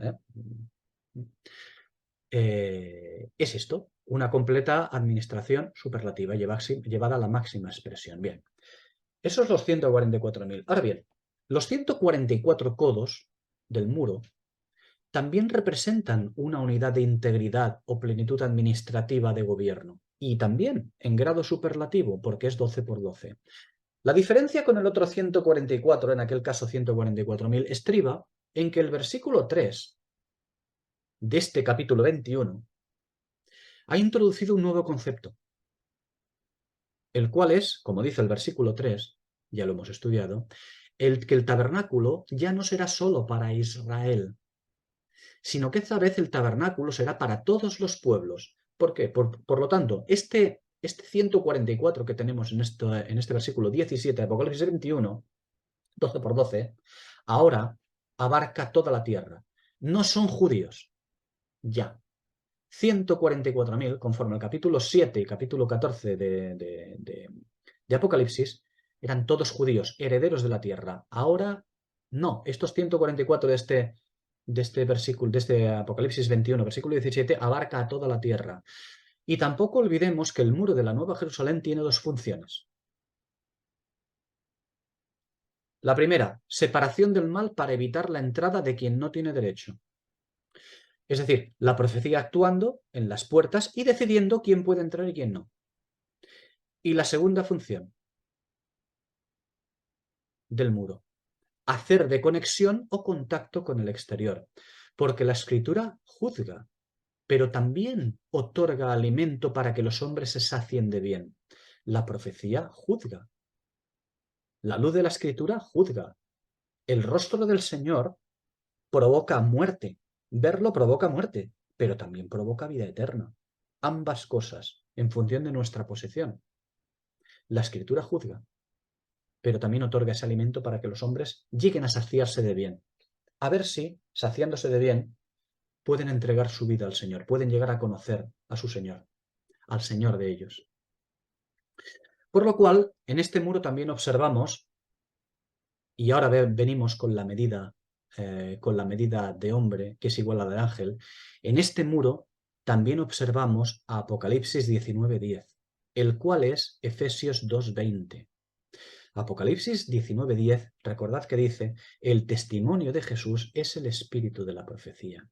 es esto, una completa administración superlativa llevada a la máxima expresión. Bien. Esos los 144.000. Ahora bien, los 144 codos del muro también representan una unidad de integridad o plenitud administrativa de gobierno, y también en grado superlativo, porque es 12 por 12. La diferencia con el otro 144, en aquel caso 144.000, estriba en que el versículo 3 de este capítulo 21 ha introducido un nuevo concepto, el cual es, como dice el versículo 3, ya lo hemos estudiado, que el tabernáculo ya no será solo para Israel, sino que esta vez el tabernáculo será para todos los pueblos. ¿Por qué? Por lo tanto, este 144 que tenemos en este versículo 17 de Apocalipsis 21, 12 por 12, ahora abarca toda la tierra. No son judíos, ya. 144.000, conforme al capítulo 7 y capítulo 14 de Apocalipsis, eran todos judíos, herederos de la tierra. Ahora no, estos 144 de este versículo, de este Apocalipsis 21, versículo 17, abarca a toda la tierra. Y tampoco olvidemos que el muro de la Nueva Jerusalén tiene dos funciones. La primera, separación del mal para evitar la entrada de quien no tiene derecho. Es decir, la profecía actuando en las puertas y decidiendo quién puede entrar y quién no. Y la segunda función del muro, hacer de conexión o contacto con el exterior. Porque la escritura juzga, pero también otorga alimento para que los hombres se sacien de bien. La profecía juzga. La luz de la escritura juzga. El rostro del Señor provoca muerte. Verlo provoca muerte, pero también provoca vida eterna. Ambas cosas, en función de nuestra posición. La escritura juzga, pero también otorga ese alimento para que los hombres lleguen a saciarse de bien. A ver si, saciándose de bien, pueden entregar su vida al Señor, pueden llegar a conocer a su Señor, al Señor de ellos. Por lo cual, en este muro también observamos, y ahora venimos con la medida de hombre, que es igual a la del ángel, en este muro también observamos a Apocalipsis 19:10, el cual es Efesios 2:20. Apocalipsis 19:10, recordad que dice, el testimonio de Jesús es el espíritu de la profecía.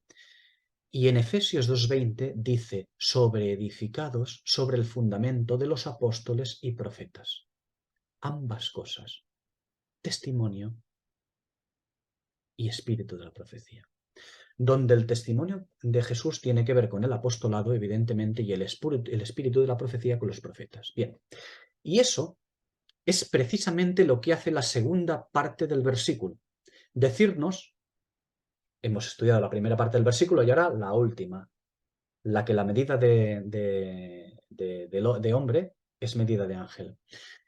Y en Efesios 2:20 dice, sobreedificados sobre el fundamento de los apóstoles y profetas. Ambas cosas, testimonio y espíritu de la profecía. Donde el testimonio de Jesús tiene que ver con el apostolado, evidentemente, y el espíritu de la profecía con los profetas. Bien, y eso es precisamente lo que hace la segunda parte del versículo. Decirnos, hemos estudiado la primera parte del versículo y ahora la última, la que la medida de hombre es medida de ángel.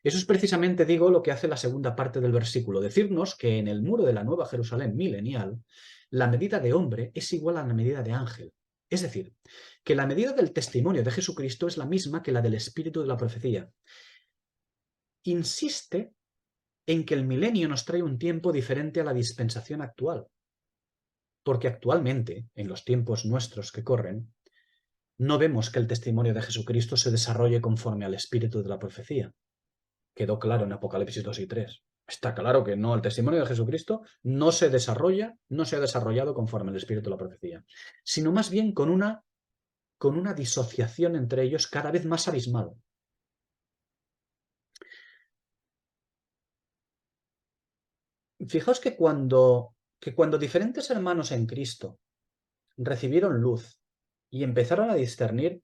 Eso es precisamente, digo, lo que hace la segunda parte del versículo, decirnos que en el muro de la Nueva Jerusalén milenial, la medida de hombre es igual a la medida de ángel. Es decir, que la medida del testimonio de Jesucristo es la misma que la del espíritu de la profecía. Insiste en que el milenio nos trae un tiempo diferente a la dispensación actual. Porque actualmente, en los tiempos nuestros que corren, no vemos que el testimonio de Jesucristo se desarrolle conforme al espíritu de la profecía. Quedó claro en Apocalipsis 2 y 3. Está claro que no, el testimonio de Jesucristo no se desarrolla, no se ha desarrollado conforme al espíritu de la profecía, sino más bien con una disociación entre ellos cada vez más abismal. Fijaos que cuando diferentes hermanos en Cristo recibieron luz y empezaron a discernir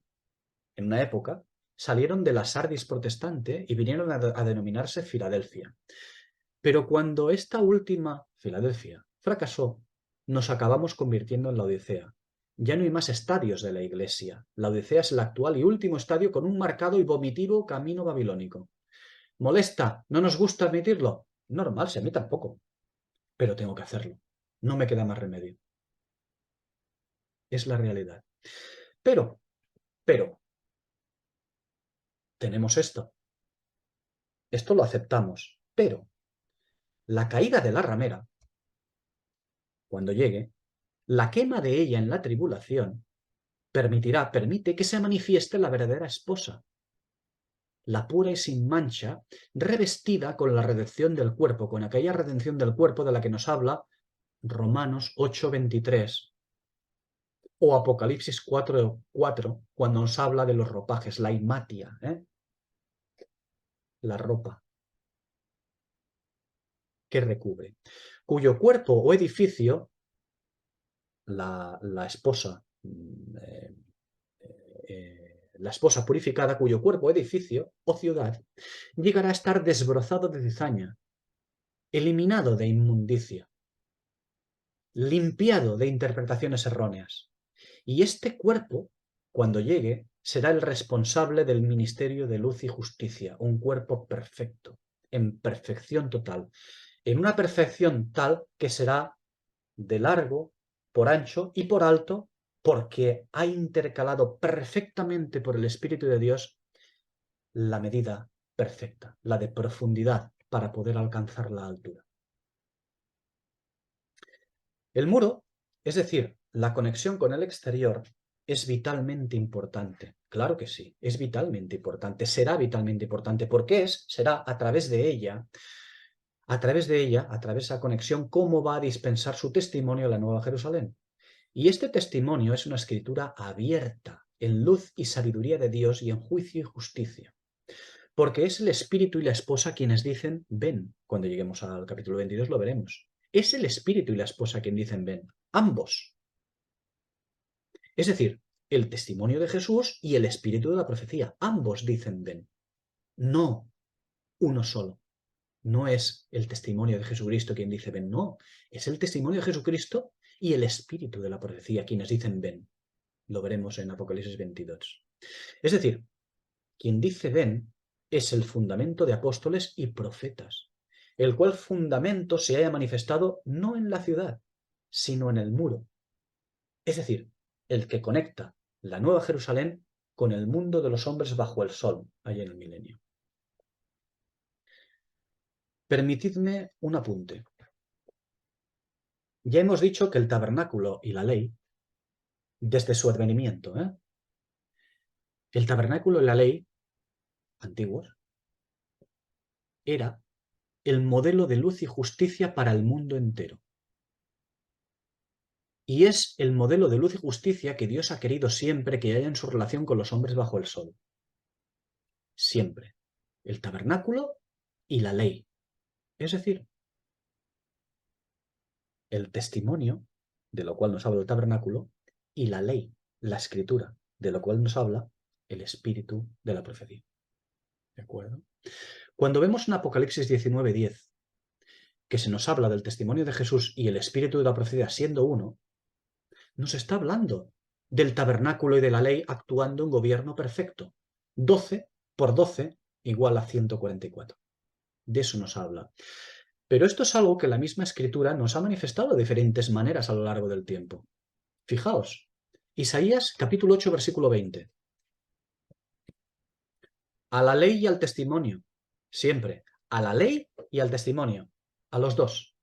en una época, salieron de la Sardis protestante y vinieron a denominarse Filadelfia. Pero cuando esta última, Filadelfia, fracasó, nos acabamos convirtiendo en la Odisea. Ya no hay más estadios de la Iglesia. La Odisea es el actual y último estadio con un marcado y vomitivo camino babilónico. ¿Molesta? ¿No nos gusta admitirlo? Normal, si a mí tampoco. Pero tengo que hacerlo. No me queda más remedio. Es la realidad. Pero, tenemos esto. Esto lo aceptamos. Pero, la caída de la ramera, cuando llegue, la quema de ella en la tribulación, permite que se manifieste la verdadera esposa, la pura y sin mancha, revestida con la redención del cuerpo, con aquella redención del cuerpo de la que nos habla Romanos 8:23 o Apocalipsis 4:4, cuando nos habla de los ropajes, la imatia, la ropa. que recubre, cuyo cuerpo o edificio, la esposa, la esposa purificada, cuyo cuerpo o edificio o ciudad llegará a estar desbrozado de cizaña, eliminado de inmundicia, limpiado de interpretaciones erróneas. Y este cuerpo, cuando llegue, será el responsable del ministerio de luz y justicia, un cuerpo perfecto, en perfección total, en una perfección tal que será de largo, por ancho y por alto, porque ha intercalado perfectamente por el Espíritu de Dios la medida perfecta, la de profundidad, para poder alcanzar la altura. El muro, es decir, la conexión con el exterior, es vitalmente importante. Claro que sí, es vitalmente importante, será vitalmente importante, porque será a través de ella, a través de esa conexión, cómo va a dispensar su testimonio a la Nueva Jerusalén. Y este testimonio es una escritura abierta, en luz y sabiduría de Dios y en juicio y justicia. Porque es el espíritu y la esposa quienes dicen, ven. Cuando lleguemos al capítulo 22 lo veremos. Es el espíritu y la esposa quien dicen, ven. Ambos. Es decir, el testimonio de Jesús y el espíritu de la profecía. Ambos dicen, ven. No uno solo. No es el testimonio de Jesucristo quien dice, ven. No. Es el testimonio de Jesucristo y el espíritu de la profecía quienes dicen, ven. Lo veremos en Apocalipsis 22. Es decir, quien dice ven es el fundamento de apóstoles y profetas, el cual fundamento se haya manifestado no en la ciudad, sino en el muro. Es decir, el que conecta la Nueva Jerusalén con el mundo de los hombres bajo el sol, allá en el milenio. Permitidme un apunte. Ya hemos dicho que el tabernáculo y la ley, desde su advenimiento, el tabernáculo y la ley, antiguos, era el modelo de luz y justicia para el mundo entero. Y es el modelo de luz y justicia que Dios ha querido siempre que haya en su relación con los hombres bajo el sol. Siempre. El tabernáculo y la ley. Es decir, el testimonio, de lo cual nos habla el tabernáculo, y la ley, la escritura, de lo cual nos habla el espíritu de la profecía. ¿De acuerdo? Cuando vemos en Apocalipsis 19:10 que se nos habla del testimonio de Jesús y el espíritu de la profecía siendo uno, nos está hablando del tabernáculo y de la ley actuando en gobierno perfecto. 12 por 12 igual a 144. De eso nos habla. Pero esto es algo que la misma escritura nos ha manifestado de diferentes maneras a lo largo del tiempo. Fijaos, Isaías capítulo 8, versículo 20. A la ley y al testimonio. Siempre. A la ley y al testimonio. A los dos.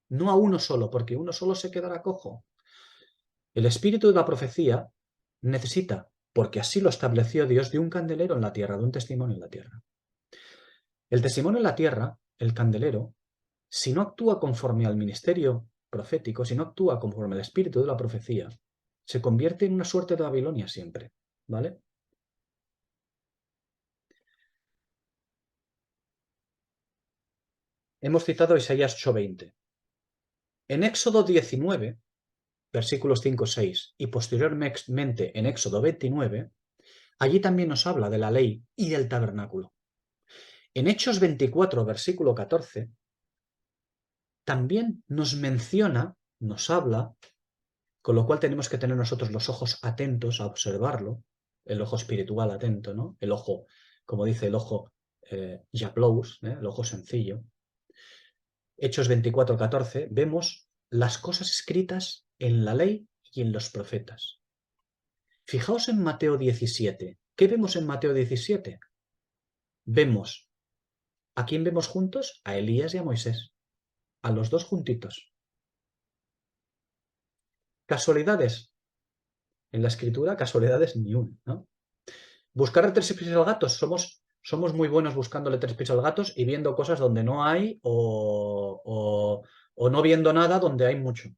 No a uno solo, porque uno solo se quedará cojo. El espíritu de la profecía necesita, porque así lo estableció Dios, de un candelero en la tierra, de un testimonio en la tierra. El testimonio en la tierra, el candelero, si no actúa conforme al ministerio profético, si no actúa conforme al espíritu de la profecía, se convierte en una suerte de Babilonia siempre, ¿vale? Hemos citado Isaías 8:20. En Éxodo 19, versículos 5-6, y posteriormente en Éxodo 29, allí también nos habla de la ley y del tabernáculo. En Hechos 24, versículo 14, también nos menciona, nos habla, con lo cual tenemos que tener nosotros los ojos atentos a observarlo, el ojo espiritual atento, ¿no? El ojo, como dice el ojo Japlous, el ojo sencillo. Hechos 24, 14, vemos las cosas escritas en la ley y en los profetas. Fijaos en Mateo 17. ¿Qué vemos en Mateo 17? Vemos, ¿a quién vemos juntos? A Elías y a Moisés. A los dos juntitos. ¿Casualidades? En la escritura, casualidades ni una, ¿no? Buscar tres pies al gato. Somos muy buenos buscándole tres pies al gato y viendo cosas donde no hay o no viendo nada donde hay mucho.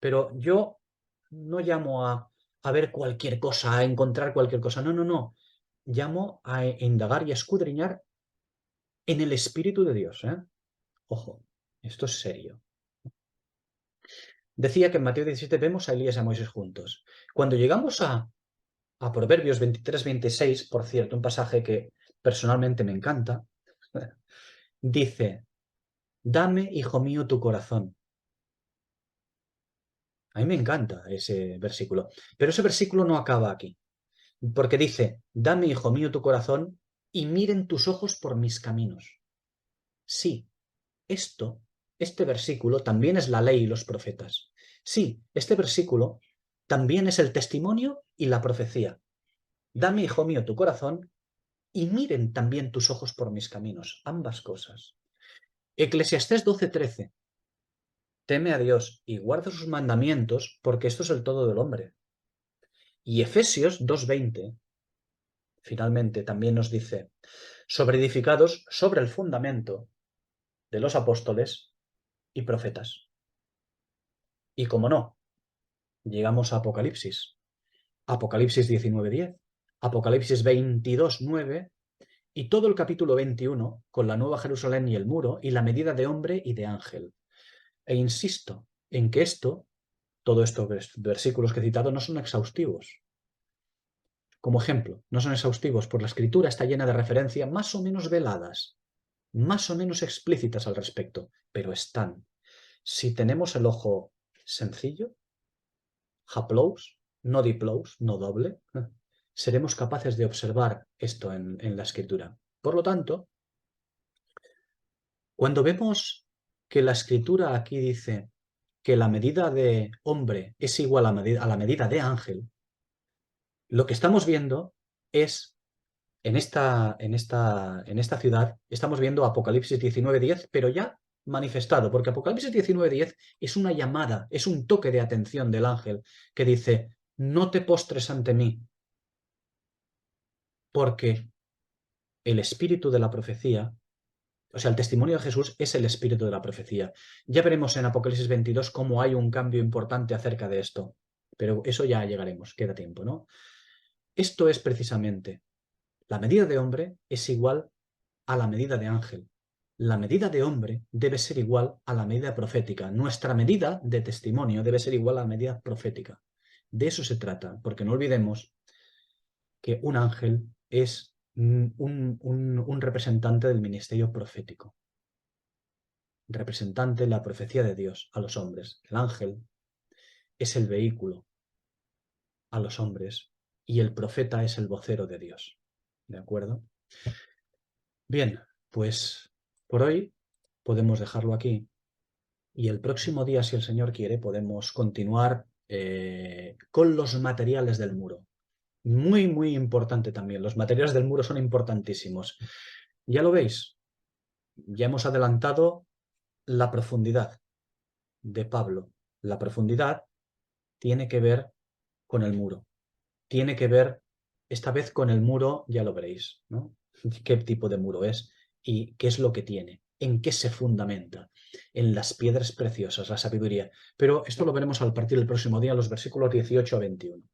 Pero yo no llamo a ver cualquier cosa, a encontrar cualquier cosa. No, no, no. Llamo a indagar y a escudriñar en el Espíritu de Dios, ¿eh? Ojo, Esto es serio. Decía que en Mateo 17 vemos a Elías y a Moisés juntos. Cuando llegamos a Proverbios 23-26, por cierto, un pasaje que personalmente me encanta, dice, dame, hijo mío, tu corazón. A mí me encanta ese versículo. Pero ese versículo no acaba aquí, porque dice, dame, hijo mío, tu corazón y miren tus ojos por mis caminos. Sí, este versículo también es la ley y los profetas. Sí, este versículo también es el testimonio y la profecía. Dame, hijo mío, tu corazón y miren también tus ojos por mis caminos. Ambas cosas. Eclesiastés 12:13. Teme a Dios y guarda sus mandamientos, porque esto es el todo del hombre. Y Efesios 2:20, finalmente, también nos dice, sobre edificados sobre el fundamento de los apóstoles y profetas. Y como no, llegamos a Apocalipsis. Apocalipsis 19:10, Apocalipsis 22:9 y todo el capítulo 21 con la Nueva Jerusalén y el muro y la medida de hombre y de ángel. E insisto en que todos estos versículos que he citado no son exhaustivos. Como ejemplo, no son exhaustivos, porque la escritura está llena de referencias más o menos veladas, más o menos explícitas al respecto, pero están. Si tenemos el ojo sencillo, haplous, no diplous, no doble, seremos capaces de observar esto en la escritura. Por lo tanto, cuando vemos que la escritura aquí dice que la medida de hombre es igual a la medida de ángel, lo que estamos viendo es, en esta ciudad, estamos viendo Apocalipsis 19:10, pero ya manifestado, porque Apocalipsis 19:10 es una llamada, es un toque de atención del ángel que dice, no te postres ante mí, porque el espíritu de la profecía, o sea, el testimonio de Jesús es el espíritu de la profecía. Ya veremos en Apocalipsis 22 cómo hay un cambio importante acerca de esto, pero eso ya llegaremos, queda tiempo, ¿no? Esto es precisamente, la medida de hombre es igual a la medida de ángel. La medida de hombre debe ser igual a la medida profética. Nuestra medida de testimonio debe ser igual a la medida profética. De eso se trata, porque no olvidemos que un ángel es un representante del ministerio profético, representante de la profecía de Dios a los hombres. El ángel es el vehículo a los hombres y el profeta es el vocero de Dios. ¿De acuerdo? Bien, pues por hoy podemos dejarlo aquí y el próximo día, si el Señor quiere, podemos continuar con los materiales del muro. Muy, muy importante también. Los materiales del muro son importantísimos. Ya lo veis, ya hemos adelantado la profundidad de Pablo. La profundidad tiene que ver con el muro. Tiene que ver, esta vez con el muro, ya lo veréis, ¿no? ¿Qué tipo de muro es y qué es lo que tiene? ¿En qué se fundamenta? En las piedras preciosas, la sabiduría. Pero esto lo veremos al partir del próximo día, los versículos 18 a 21.